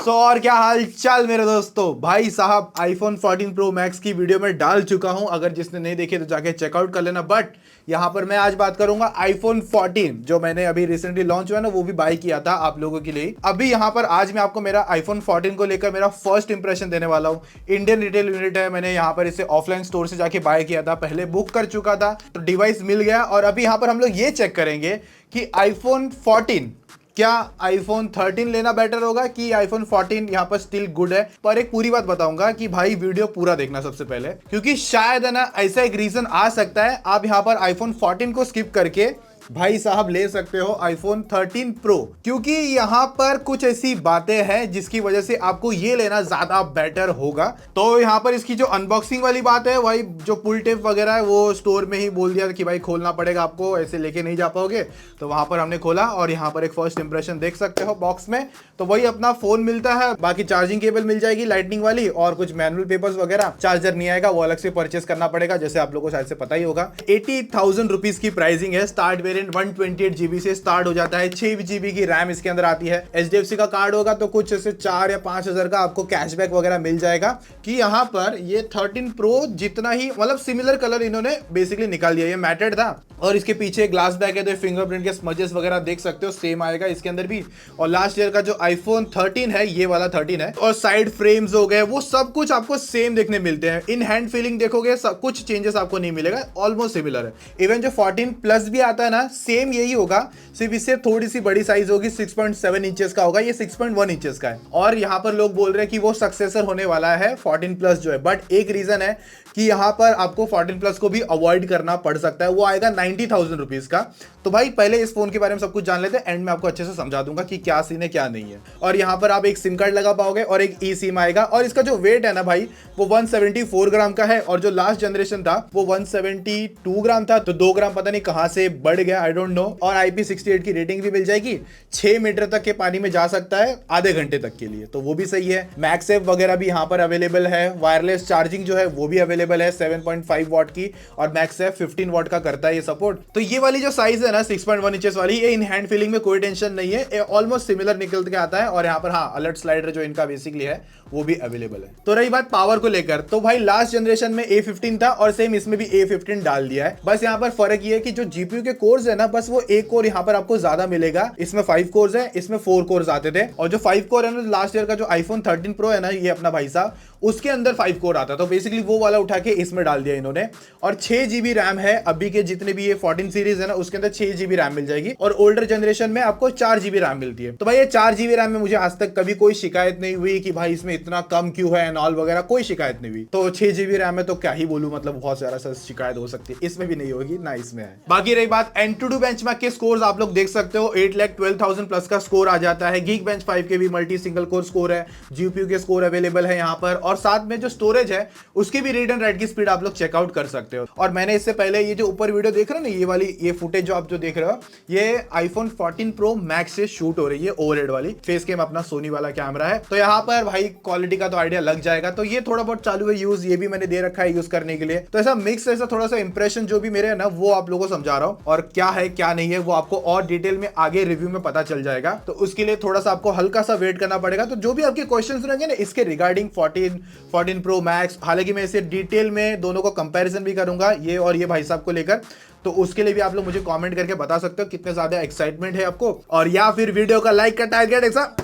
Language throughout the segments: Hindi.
और क्या हाल चाल मेरे दोस्तों। भाई साहब आईफोन 14 प्रो मैक्स की वीडियो में डाल चुका हूं, अगर जिसने नहीं देखी तो जाके चेकआउट कर लेना। बट यहां पर मैं आज बात करूंगा आईफोन 14 जो मैंने अभी रिसेंटली लॉन्च हुआ ना, वो भी बाय किया था आप लोगों के लिए। अभी यहां पर आज मैं आपको मेरा आईफोन 14 को लेकर मेरा फर्स्ट इंप्रेशन देने वाला हूं। इंडियन रिटेल यूनिट है, मैंने यहां पर इसे ऑफलाइन स्टोर से जाके बाय किया था, पहले बुक कर चुका था तो डिवाइस मिल गया। और अभी यहां पर हम लोग ये चेक करेंगे कि आईफोन 14 क्या आईफोन 13 लेना बेटर होगा कि आईफोन 14 यहां पर स्टिल गुड है। पर एक पूरी बात बताऊंगा कि भाई वीडियो पूरा देखना सबसे पहले, क्योंकि शायद है ना ऐसा एक रीजन आ सकता है आप यहां पर आईफोन 14 को स्किप करके भाई साहब ले सकते हो आईफोन 13 प्रो, क्योंकि यहां पर कुछ ऐसी बातें हैं जिसकी वजह से आपको ये लेना ज्यादा बेटर होगा। तो यहां पर इसकी जो अनबॉक्सिंग वाली बात है, वही जो पुल टेप वगैरह है वो स्टोर में ही बोल दिया कि भाई खोलना पड़ेगा आपको, ऐसे लेके नहीं जा पाओगे। तो वहां पर हमने खोला और यहां पर एक फर्स्ट इंप्रेशन देख सकते हो बॉक्स में। तो वही अपना फोन मिलता है, बाकी चार्जिंग केबल मिल जाएगी लाइटनिंग वाली, और कुछ मैनुअल पेपर्स वगैरह। चार्जर नहीं आएगा, वो अलग से परचेस करना पड़ेगा, जैसे आप लोगों को शायद से पता ही होगा। 80,000 रुपीज की प्राइसिंग है। स्टार्ट वेरिएंट 128 GB से स्टार्ट हो जाता है। 6 GB की रैम इसके अंदर आती है। HDFC का कार्ड होगा तो कुछ ऐसे 4 या 5,000 का आपको कैशबैक वगैरह मिल जाएगा। कि यहाँ पर ये 13 प्रो जितना ही मतलब सिमिलर कलर इन्होंने बेसिकली निकाल दिया। ये मैटेड था और इसके पीछे ग्लास बैक है, तो फिंगरप्रिंट के स्मजेस वगैरह देख सकते हो, सेम आएगा इसके अंदर भी। और लास्ट ईयर का जो आईफोन 13 है, ये वाला 13 है, और साइड फ्रेम्स हो गए, वो सब कुछ आपको सेम देखने मिलते हैं। इन हैंड फीलिंग देखोगे सब कुछ चेंजेस आपको नहीं मिलेगा, ऑलमोस्ट सिमिलर है। इवन जो 14 प्लस भी आता है ना, सेम यही होगा, सिर्फ इससे थोड़ी सी बड़ी साइज होगी, 6.7 इंचेस का होगा, ये 6.1 इंचेस का है। और यहाँ पर लोग बोल रहे हैं कि वो सक्सेसर होने वाला है 14 प्लस जो है। बट एक रीजन है कि यहाँ पर आपको 14 प्लस को भी अवॉइड करना पड़ सकता है, वो आएगा 90,000 रुपीज का। तो भाई पहले इस फोन के बारे में सब कुछ जान लेते हैं, एंड में आपको अच्छे से समझा दूंगा कि क्या सीन है क्या नहीं है। और यहाँ पर आप एक सिम कार्ड लगा पाओगे और एक ई सिम आएगा। और इसका जो वेट है ना भाई, वो 174 ग्राम का है, और जो लास्ट जनरेशन था वो 172 ग्राम था। तो 2 ग्राम पता नहीं कहां से बढ़ गया, आई डोंट नो। और IP68 की रेटिंग भी मिल जाएगी। 6 मीटर तक के पानी में जा सकता है आधे घंटे तक के लिए, तो वो भी सही है। मैक्सेफ वगैरह भी यहाँ पर अवेलेबल है। वायरलेस चार्जिंग जो है वो भी अवेलेबल है 7.5 वॉट की, और मैक्सेफ 15 वॉट का करता है ये सपोर्ट। तो ये वाली जो साइज है ना 6.1 इंचेस वाली, ये इन हैंड फीलिंग में कोई टेंशन नहीं है, ऑलमोस्ट सिमिलर निकल के आता है। और यहाँ पर हाँ अलर्ट स्लाइडर जो इनका बेसिकली है वो भी अवेलेबल है। तो रही बात पावर को लेकर, तो भाई लास्ट जनरेशन में A15 था और सेम इसमें भी A15 डाल दिया है। बस यहाँ पर फर्क ये है कि जो जीपीयू के कोर्स है ना, बस वो एक कोर यहाँ पर आपको ज्यादा मिलेगा। इसमें 5 कोर्स है, इसमें 4 कोर्स आते थे। और जो 5 कोर है ना, लास्ट ईयर का जो आईफोन 13 प्रो है ना, ये अपना भाई साहब, उसके अंदर 5 कोर आता, तो बेसिकली वो वाला उठा के इसमें डाल दिया इन्होंने। और 6 GB रैम है। अभी के जितने भी ये 14 सीरीज है ना, उसके अंदर 6 GB रैम मिल जाएगी, और ओल्डर जनरेशन में आपको 4 GB रैम मिलती है। तो भाई ये 4 GB रैम में मुझे आज तक कभी कोई शिकायत नहीं हुई कि भाई इसमें इतना कम क्यों है एंड ऑल वगैरह, कोई शिकायत नहीं हुई। तो 6 GB रैम में तो क्या ही बोलूं, मतलब बहुत सारा शिकायत हो सकती है, इसमें भी नहीं होगी ना इसमें है। बाकी रही बात Antutu बेंचमार्क के स्कोर्स, आप लोग देख सकते हो 8,12,000 प्लस का स्कोर आ जाता है। Geekbench 5 के भी मल्टी सिंगल कोर स्कोर है, जीपीयू के स्कोर अवेलेबल है यहाँ पर, और साथ में जो स्टोरेज है उसकी भी रीड एंड राइट की स्पीड आप लोग चेकआउट कर सकते हो। और मैंने इससे पहले ये जो ऊपर वीडियो देख रहे हो ना, ये वाली ये फुटेज जो आप जो देख रहे हो, ये आईफोन 14 प्रो मैक्स से शूट हो रही है, ओवरहेड वाली। फेस कैम अपना सोनी वाला कैमरा है, तो यहाँ पर भाई क्वालिटी का तो आइडिया लग जाएगा। तो ये थोड़ा बहुत चालू है यूज, ये भी मैंने दे रखा है यूज करने के लिए। तो ऐसा मिक्स, ऐसा थोड़ा सा इंप्रेशन जो भी मेरे है ना, वो आप लोगों को समझा रहा हूँ। और क्या है क्या नहीं है वो आपको और डिटेल में आगे रिव्यू में पता चल जाएगा। तो उसके लिए थोड़ा सा आपको हल्का सा वेट करना पड़ेगा। तो जो भी आपके क्वेश्चंस रहेंगे ना इसके रिगार्डिंग 14 प्रो मैक्स, हालांकि मैं इसे डिटेल में दोनों को कंपैरिजन भी करूंगा, ये और ये भाई साहब को लेकर। तो उसके लिए भी आप लोग मुझे कमेंट करके बता सकते हो कितने ज्यादा एक्साइटमेंट है आपको। और या फिर वीडियो का लाइक का टारगेट ऐसा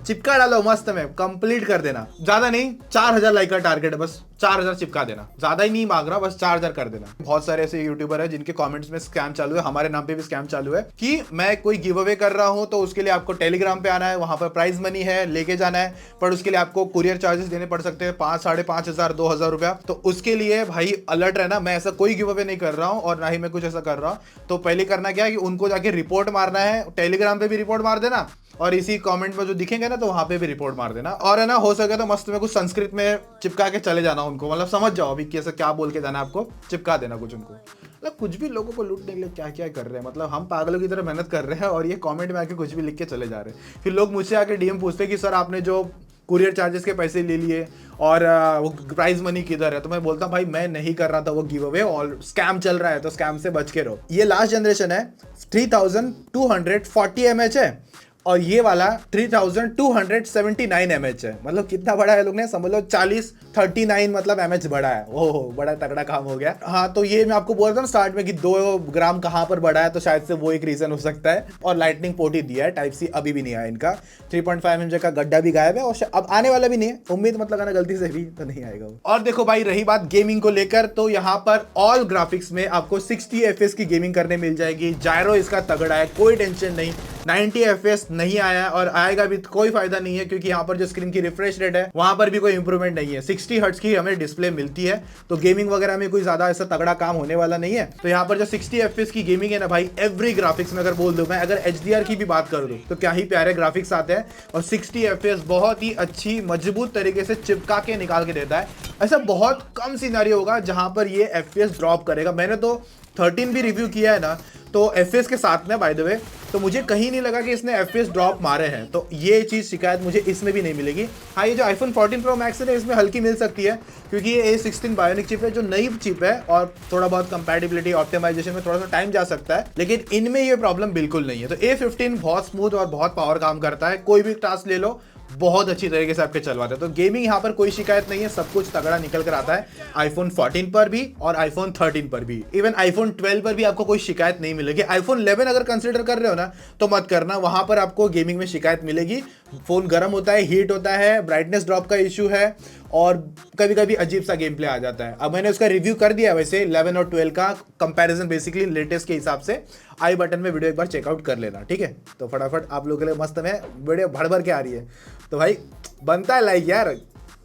चिपका डालो मस्त में, कंप्लीट कर देना। ज्यादा नहीं, 4,000 लाइक का टारगेट है, बस 4,000 चिपका देना। ज्यादा ही नहीं मांग रहा, बस 4,000 कर देना। बहुत सारे ऐसे यूट्यूबर है जिनके कमेंट्स में स्कैम चालू है, हमारे नाम पे भी स्कैम चालू है कि मैं कोई गिव अवे कर रहा हूं, तो उसके लिए आपको टेलीग्राम पे आना है, वहां पर प्राइज मनी है, लेके जाना है, पर उसके लिए आपको कुरियर चार्जेस देने पड़ सकते हैं 5, 5,500, 2,000 रुपया। तो उसके लिए भाई अलर्ट रहना, मैं ऐसा कोई गिव अवे नहीं कर रहा हूँ, और ना ही मैं कुछ ऐसा कर रहा हूँ। तो पहले करना क्या है कि उनको जाके रिपोर्ट मारना है, टेलीग्राम पे भी रिपोर्ट मार देना, और इसी कमेंट में जो दिखेंगे ना तो वहां पे भी रिपोर्ट मार देना। और है ना, हो सके तो मस्त में कुछ संस्कृत में चिपका के चले जाना उनको, मतलब समझ जाओ अभी कैसे क्या बोल के जाना है आपको, चिपका देना कुछ उनको। मतलब कुछ भी लोगों को लूटने के लिए क्या क्या कर रहे हैं, मतलब हम पागलों की तरह मेहनत कर रहे हैं और ये कमेंट में आके कुछ भी लिख के चले जा रहे हैं। फिर लोग मुझसे आके डीएम पूछते हैं कि सर आपने जो कुरियर चार्जेस के पैसे ले लिए और वो प्राइज मनी किधर है। तो मैं बोलता हूँ भाई मैं नहीं कर रहा था वो गिव अवे, और स्कैम चल रहा है तो स्कैम से बच के रहो। ये लास्ट जनरेशन है, 3240 mAh है, और ये वाला 3279 mAh है। मतलब कितना बड़ा है, लोग ने समझ लो 39 मतलब mAh बड़ा है। ओहो बड़ा तगड़ा काम हो गया। हाँ तो ये मैं आपको बोल रहा था स्टार्ट में कि 2 ग्राम कहाँ पर बढ़ा है, तो शायद से वो एक रीजन हो सकता है। और लाइटनिंग पोर्ट ही दिया है, टाइप सी अभी भी नहीं आया इनका। 3.5 इंच का गड्ढा भी गायब है और अब आने वाला भी नहीं है, उम्मीद मत लगाना गलती से भी तो नहीं आएगा वो। और देखो भाई रही बात गेमिंग को लेकर, तो यहाँ पर ऑल ग्राफिक्स में आपको 60 FPS की गेमिंग करने मिल जाएगी। जायरो इसका तगड़ा है, कोई टेंशन नहीं। 90 FPS नहीं आया और आएगा भी कोई फायदा नहीं है, क्योंकि यहाँ पर जो स्क्रीन की रिफ्रेश रेट है वहां पर भी कोई इंप्रूवमेंट नहीं है। 60 हर्ट्ज की हमें डिस्प्ले मिलती है, तो गेमिंग वगैरह में कोई ज्यादा ऐसा तगड़ा काम होने वाला नहीं है। तो यहाँ पर जो 60 FPS की गेमिंग है ना भाई, एवरी ग्राफिक्स में अगर बोल दूं मैं, अगर HDR की भी बात कर दूं तो क्या ही प्यारे ग्राफिक्स आते हैं। और 60 FPS बहुत ही अच्छी मजबूत तरीके से चिपका के निकाल के देता है। ऐसा बहुत कम सिनेरियो होगा जहां पर ये FPS ड्रॉप करेगा। मैंने तो 13 भी रिव्यू किया है ना, तो FPS के साथ में बाय द वे, तो मुझे कहीं नहीं लगा कि इसने FPS ड्रॉप मारे हैं। तो ये चीज़ शिकायत मुझे इसमें भी नहीं मिलेगी। हाँ ये जो iPhone 14 Pro Max है इसमें हल्की मिल सकती है, क्योंकि ये A16 बायोनिक चिप है जो नई चिप है, और थोड़ा बहुत कंपैटिबिलिटी ऑप्टिमाइजेशन में थोड़ा सा टाइम जा सकता है, लेकिन इनमें ये प्रॉब्लम बिल्कुल नहीं है। तो A15 बहुत स्मूथ और बहुत पावर काम करता है, कोई भी टास्क ले लो बहुत अच्छी तरीके से आपके चलवाते हैं। तो गेमिंग यहाँ पर कोई शिकायत नहीं है, सब कुछ तगड़ा निकल कर आता है iPhone 14 पर भी और iPhone 13 पर भी। इवन iPhone 12 पर भी आपको कोई शिकायत नहीं मिलेगी। iPhone 11 अगर कंसिडर कर रहे हो ना तो मत करना, वहां पर आपको गेमिंग में शिकायत मिलेगी। फोन गर्म होता है, हीट होता है, ब्राइटनेस ड्रॉप का इशू है, और कभी कभी अजीब सा गेम प्ले आ जाता है। अब मैंने उसका रिव्यू कर दिया वैसे 11 और 12 का कंपैरिजन बेसिकली लेटेस्ट के हिसाब से। आई बटन में वीडियो एक बार चेकआउट कर लेना, ठीक है। तो फटाफट आप लोगों के लिए मस्त में वीडियो भर भर के आ रही है, तो भाई बनता है लाइक यार,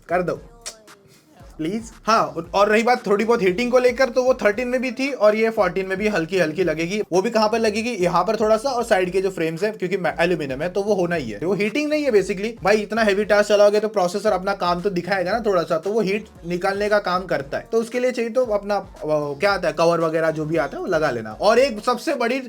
कर दो प्लीज। हाँ और रही बात थोड़ी बहुत हीटिंग को लेकर, तो वो 13 में भी थी और ये 14 में भी हल्की हल्की लगेगी। वो भी कहां पर लगेगी, यहाँ पर थोड़ा सा, और साइड के जो फ्रेम्स है क्योंकि एल्यूमिनियम है तो वो होना ही है। वो हीटिंग नहीं है बेसिकली भाई, इतना हैवी टास्क चलाओगे तो प्रोसेसर अपना काम तो दिखाएगा ना थोड़ा सा, तो वो हीट निकालने का काम करता है। तो उसके लिए चाहिए तो अपना क्या आता है कवर वगैरह जो भी आता है वो लगा लेना। और एक सबसे बड़ी,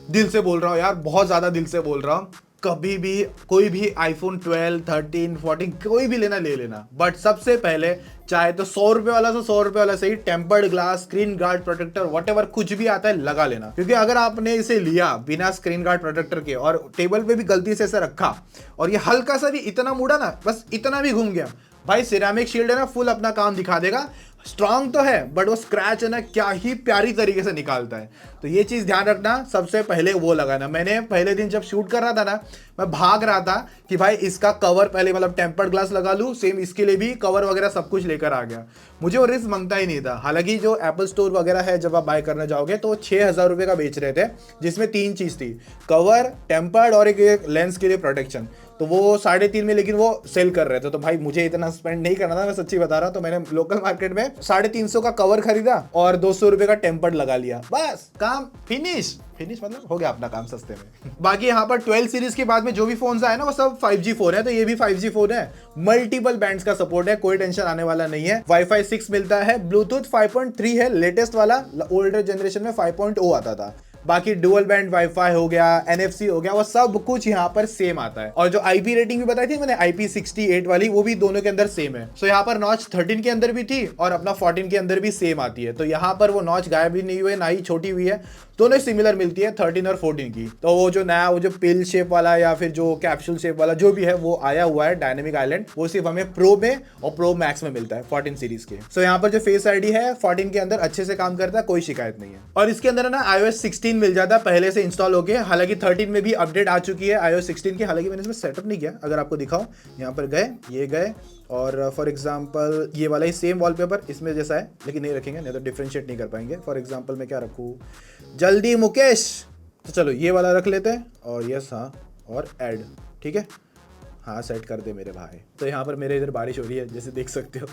दिल से बोल रहा हूँ यार, बहुत ज्यादा दिल से बोल रहा हूँ, कभी भी कोई भी iPhone 12, 13, 14 कोई भी लेना ले लेना, बट सबसे पहले चाहे तो 100 रुपए वाला से 100 रुपए वाला सही tempered glass, screen guard protector, whatever कुछ भी आता है लगा लेना। क्योंकि अगर आपने इसे लिया बिना स्क्रीन गार्ड प्रोटेक्टर के और टेबल पे भी गलती से ऐसे रखा और ये हल्का सा भी इतना मुड़ा ना, बस इतना भी घूम गया, भाई सिरेमिक शील्ड है ना, फुल अपना काम दिखा देगा। स्ट्रांग तो है बट वो स्क्रैच है ना क्या ही प्यारी तरीके से निकालता है। तो ये चीज ध्यान रखना, सबसे पहले वो लगाना। मैंने पहले दिन जब शूट कर रहा था ना, मैं भाग रहा था कि भाई इसका कवर पहले मतलब टेम्पर्ड ग्लास लगा लूं, सेम इसके लिए भी कवर वगैरह सब कुछ लेकर आ गया। मुझे वो रिस्क मांगता ही नहीं था। हालांकि जो एप्पल स्टोर वगैरह है जब आप बाय करने जाओगे तो 6,000 रुपये का बेच रहे थे, जिसमें 3 चीज थी, कवर, टेम्पर्ड और एक लेंस के लिए प्रोटेक्शन। तो वो 3.5 में लेकिन वो सेल कर रहे थे। तो भाई मुझे इतना स्पेंड नहीं करना था, मैं सच्ची बता रहा हूँ। तो मैंने लोकल मार्केट में 350 का कवर खरीदा और 200 रुपए का टेम्पर्ड लगा लिया, बस काम फिनिश मतलब हो गया अपना काम सस्ते में। बाकी यहाँ पर 12 सीरीज के बाद में जो भी फोन आए ना वो सब 5G फोन है, तो ये भी 5G फोन है। मल्टीपल बैंड्स का सपोर्ट है, कोई टेंशन आने वाला नहीं है। वाईफाई 6 मिलता है, ब्लूटूथ 5.3 है लेटेस्ट वाला, ओल्डर जनरेशन में 5.0 आता था। बाकी डुअल बैंड वाईफाई हो गया, NFC हो गया, वो सब कुछ यहाँ पर सेम आता है। और जो IP रेटिंग भी बताई थी मैंने IP68 वाली, वो भी दोनों के अंदर सेम है। सो यहाँ पर नॉच 13 के अंदर भी थी और अपना 14 के अंदर भी सेम आती है। तो यहाँ पर वो नॉच गायब भी नहीं हुई है, ना ही छोटी हुई है, दोनों सिमिलर मिलती है 13 और 14 की। तो वो जो नया वो जो पिल शेप वाला या फिर जो कैप्सूल शेप वाला जो भी है वो आया हुआ है डायनेमिक आइलैंड, वो सिर्फ हमें प्रो में और प्रो मैक्स में मिलता है 14 सीरीज के। सो यहाँ पर जो फेस ID है 14 के अंदर अच्छे से काम करता है, कोई शिकायत नहीं है। और इसके अंदर ना iOS 16 मिल जाता है पहले से इंस्टॉल हो गया। हालांकि 13 में भी अपडेट आ चुकी है iOS 16 की, हालांकि मैंने इसमें सेटअप नहीं किया। अगर आपको दिखाऊं, यहाँ पर गए, ये गए, और फॉर एग्जांपल ये वाला ही सेम वॉलपेपर इसमें जैसा है, लेकिन नहीं रखेंगे, नहीं तो डिफरेंशिएट नहीं कर पाएंगे। फॉर एग्जांपल मैं क्या रखूँ, जल्दी मुकेश, तो चलो ये वाला रख लेते हैं, और यस हाँ, और ऐड, ठीक है, हाँ सेट कर दे मेरे भाई। तो यहाँ पर मेरे इधर बारिश हो रही है जैसे देख सकते हो।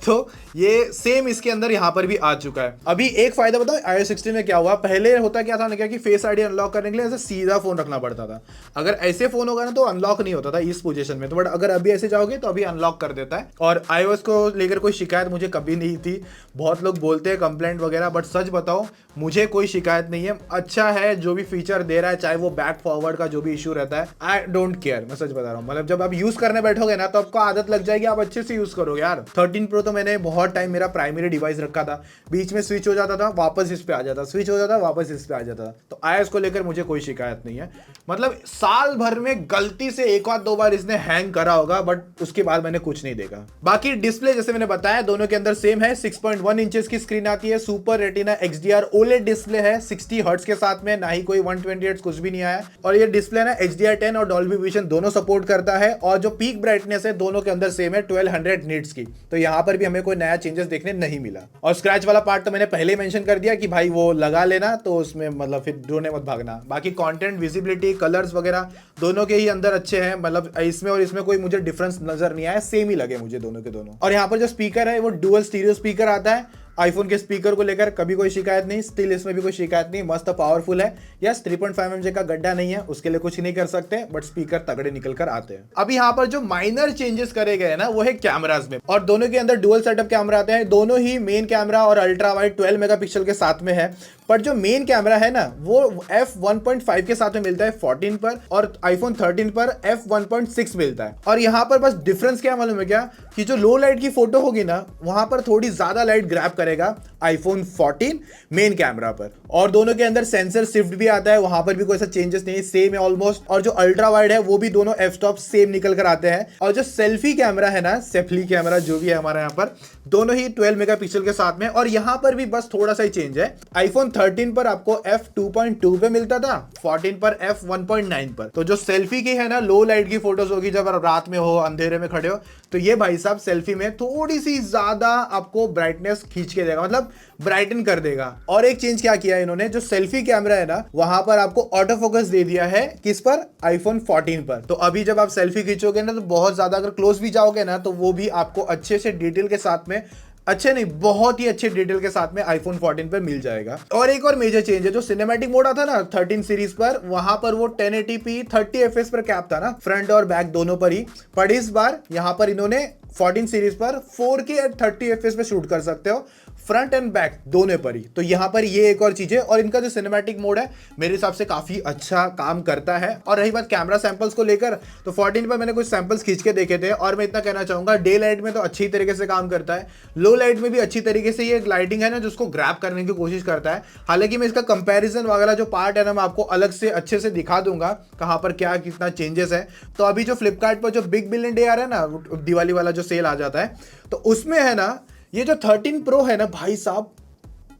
तो ये सेम इसके अंदर यहाँ पर भी आ चुका है। अभी एक फायदा बताओ iOS 16 में क्या हुआ, पहले होता क्या था ना, क्या कि फेस ID अनलॉक करने के लिए ऐसे सीधा फोन रखना पड़ता था। अगर ऐसे फोन होगा ना तो अनलॉक नहीं होता था इस पोजीशन में, तो बट अगर अभी ऐसे जाओगे तो अभी अनलॉक कर देता है। और iOS को लेकर कोई शिकायत मुझे कभी नहीं थी। बहुत लोग बोलते हैं कंप्लेंट वगैरह, बट सच बताओ मुझे कोई शिकायत नहीं है। अच्छा है जो भी फीचर दे रहा है, चाहे वो बैक फॉरवर्ड का जो भी इशू रहता है, आई डोंट केयर। मैं सच बता रहा हूँ, मतलब जब आप यूज करने बैठोगे ना तो आपको आदत लग जाएगी, आप अच्छे से यूज करोगे यार। 13 प्रो तो मैंने बहुत टाइम मेरा प्राइमरी डिवाइस रखा था, बीच में स्विच हो जाता था वापस इस पे आ जाता, स्विच हो जाता वापस इस पे आ जाता। तो आईओएस को लेकर मुझे कोई शिकायत नहीं है। मतलब साल भर में गलती से एक बार दो बार इसने हैंग करा होगा, बट उसके बाद मैंने कुछ नहीं देखा। बाकी डिस्प्ले जैसे मैंने बताया दोनों के अंदर सेम है, 6.1 इंचेस की स्क्रीन आती है, super retina XDR OLED display है 60 हर्ट्ज के साथ में, ना ही कोई 120 हर्ट्ज कुछ भी नहीं आया। और ये डिस्प्ले ना HDR10 और डॉल्बी विजन दोनों सपोर्ट करता है, और जो पीक ब्राइटनेस है दोनों के अंदर सेम है 1200 निट्स की। तो यहाँ पर भी हमें कोई नया चेंजेस देखने नहीं मिला। और स्क्रैच वाला पार्ट तो मैंने पहले मेंशन कर दिया कि भाई वो लगा लेना, तो उसमें मतलब फिर ढूंढने मत भागना। बाकी कंटेंट, विजिबिलिटी, कलर्स वगैरह दोनों के ही अंदर अच्छे हैं, मतलब इसमें और इसमें कोई मुझे डिफरेंस नजर नहीं आया, सेम ही लगे मुझे दोनों के दोनों। और यहाँ पर जो स्पीकर है वो डुअल स्टीरियो स्पीकर आता है। आईफोन के स्पीकर को लेकर कभी कोई शिकायत नहीं, स्टिल इसमें भी कोई शिकायत नहीं, मस्त पावरफुल है। यस 3.5 mm का गड्ढा नहीं है, उसके लिए कुछ नहीं कर सकते, बट स्पीकर तगड़े निकल कर आते हैं। अब यहाँ पर जो माइनर चेंजेस करे गए ना वो है कैमरास में, और दोनों के अंदर डुअल सेटअप कैमरा आते हैं। दोनों ही मेन कैमरा और अल्ट्रा वाइड 12 मेगापिक्सल के साथ में है, पर जो मेन कैमरा है ना वो f1.5 के साथ में मिलता है 14 पर, और आईफोन 13 पर f1.6 मिलता है। और यहाँ पर बस डिफरेंस क्या मालूम है क्या, कि जो लो लाइट की फोटो होगी ना वहां पर थोड़ी ज्यादा लाइट ग्रैब करेगा आईफोन 14 मेन कैमरा पर। और दोनों के अंदर सेंसर शिफ्ट भी आता है, वहां पर भी कोई ऐसा चेंजेस नहीं है, सेम है ऑलमोस्ट। और जो अल्ट्रा वाइड है वो भी दोनों एफ स्टॉप सेम निकल कर आते हैं। और जो सेल्फी कैमरा है ना, सेल्फी कैमरा जो भी है हमारा यहाँ पर, दोनों ही 12 मेगापिक्सल के साथ में। और यहाँ पर भी बस थोड़ा सा ही चेंज है, आईफोन 13 पर आपको f2.2 पे मिलता था, 14 पर f1.9 पर। तो जो सेल्फी की है ना लो लाइट की फोटोज होगी, जब रात में हो अंधेरे में खड़े हो, तो ये भाई साहब सेल्फी में थोड़ी सी ज्यादा आपको ब्राइटनेस खींच के देगा, मतलब ब्राइटन कर देगा। और एक चेंज क्या किया इन्होंने, जो सेल्फी कैमरा है ना वहां पर आपको ऑटो फोकस दे दिया है, किस पर, आईफोन 14 पर। तो अभी जब आप सेल्फी खींचोगे ना तो बहुत ज्यादा अगर क्लोज भी जाओगे ना तो वो भी आपको अच्छे से डिटेल के साथ में, अच्छे नहीं बहुत ही अच्छे डिटेल के साथ में आईफोन 14 पर मिल जाएगा। और एक और मेजर चेंज है, जो सिनेमैटिक मोड आता ना 13 सीरीज पर, वहां पर वो 1080p 30 fps पर कैप था ना, फ्रंट और बैक दोनों पर ही। पर इस बार यहां पर इन्होंने 14 सीरीज पर 4K at 30 fps पे शूट कर सकते हो, फ्रंट एंड बैक दोनों पर ही। तो यहां पर ये एक और चीज है। और इनका जो सिनेमैटिक मोड है मेरे हिसाब से काफी अच्छा काम करता है। और रही बात कैमरा सैंपल्स को लेकर, तो 14 पर मैंने कुछ सैंपल्स खींच के देखे थे, और मैं इतना कहना चाहूंगा डे लाइट में तो अच्छी तरीके से काम करता है, लो लाइट में भी अच्छी तरीके से ये लाइटिंग है ना जिसको ग्रैब करने की कोशिश करता है। हालांकि मैं इसका कंपैरिजन वगैरह जो पार्ट है ना मैं आपको अलग से अच्छे से दिखा दूंगा कहां पर क्या कितना चेंजेस है। तो अभी जो फ्लिपकार्ट पर जो बिग बिलियन डे आ रहा है ना, दिवाली वाला जो सेल आ जाता है, तो उसमें है ना ये जो 13 प्रो है ना भाई साहब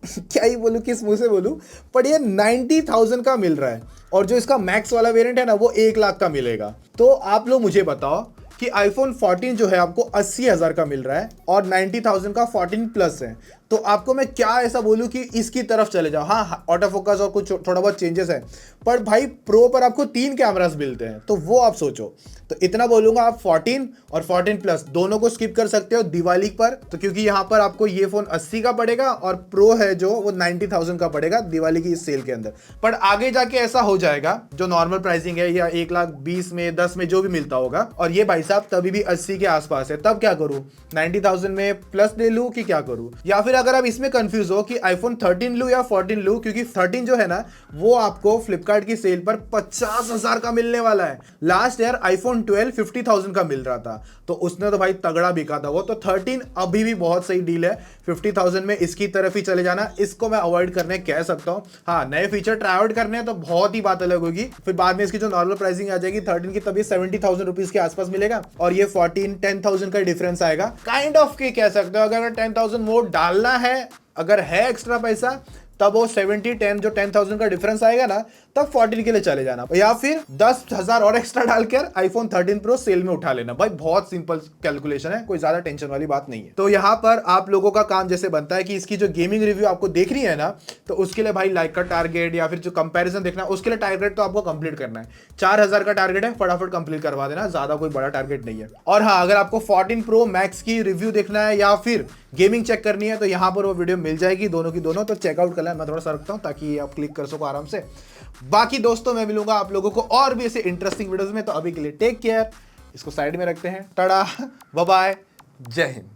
क्या ही बोलूं, किस मुंह से बोलूं, पर ये 90,000 का मिल रहा है। और जो इसका मैक्स वाला वेरिएंट है ना वो 1 लाख का मिलेगा। तो आप लोग मुझे बताओ कि आईफोन 14 जो है आपको 80,000 का मिल रहा है, और 90,000 का 14 प्लस है। तो आपको मैं क्या ऐसा बोलूं कि इसकी तरफ चले जाओ। हाँ ऑटो फोकस और कुछ थोड़ा बहुत चेंजेस है, पर भाई प्रो पर आपको 3 कैमरास मिलते हैं, तो वो आप सोचो। तो इतना बोलूंगा, आप 14 और 14 प्लस दोनों को स्किप कर सकते हो दिवाली पर, तो क्योंकि यहाँ पर आपको ये फोन 80 का पड़ेगा और प्रो है जो वो 90,000 का पड़ेगा दिवाली की इस सेल के अंदर। पर आगे जाके ऐसा हो जाएगा जो नॉर्मल प्राइसिंग है या 1,20,000 में 10 में जो भी मिलता होगा, और ये भाई साहब तभी भी 80 के आसपास है, तब क्या करूं, 90,000 में प्लस ले लूं कि क्या करूं। या फिर अगर आप इसमें कंफ्यूज हो कि आईफोन 13 लूं या 14 लूं, क्योंकि 13 जो है ना वो आपको फ्लिपकार्ट की सेल पर 50,000 का मिलने वाला है। लास्ट ईयर आईफोन 12 50,000 का मिल रहा था, तो उसने तो भाई तगड़ा बिका था वो। तो 13 अभी भी बहुत सही डील है, 50,000 में इसकी तरफ ही चले जाना, इसको मैं अवॉइड करने कह सकता हूँ। हाँ नए फीचर ट्राई आउट करने हैं तो बहुत ही बात अलग होगी, फिर बाद में इसकी जो नॉर्मल प्राइसिंग आ जाएगी 13 की, तभी 70,000 रुपीज के आसपास मिलेगा, और ये 14 10,000 का डिफरेंस आएगा। काइंड ऑफ के कह सकते हो, अगर 10,000 मोर डालना है, अगर है एक्स्ट्रा पैसा, तब वो 70-10 जो 10,000 का डिफरेंस आएगा ना, तब 14 के लिए चले जाना, या फिर 10,000 और एक्स्ट्रा डालकर आईफोन 13 प्रो सेल में उठा लेना। भाई बहुत सिंपल कैलकुलेशन है, कोई ज्यादा टेंशन वाली बात नहीं है। तो यहाँ पर आप लोगों का काम जैसे बनता है कि इसकी जो गेमिंग रिव्यू आपको देखनी है ना, तो उसके लिए भाई लाइक का टारगेट या फिर जो कंपैरिजन देखना है उसके लिए टारगेट तो आपको कंप्लीट करना है। 4,000 का टारगेट है, फटाफट कंप्लीट करवा देना, ज्यादा कोई बड़ा टारगेट नहीं है। और हाँ अगर आपको 14 प्रो मैक्स की रिव्यू देखना है या फिर गेमिंग चेक करनी है, तो यहाँ पर वो वीडियो मिल जाएगी दोनों की दोनों, तो चेकआउट कर लेना। मैं थोड़ा सा रखता हूँ ताकि आप क्लिक कर सको आराम से। बाकी दोस्तों मैं मिलूंगा आप लोगों को और भी ऐसे इंटरेस्टिंग वीडियोस में, तो अभी के लिए टेक केयर, इसको साइड में रखते हैं, टाटा बाय बाय, जय हिंद।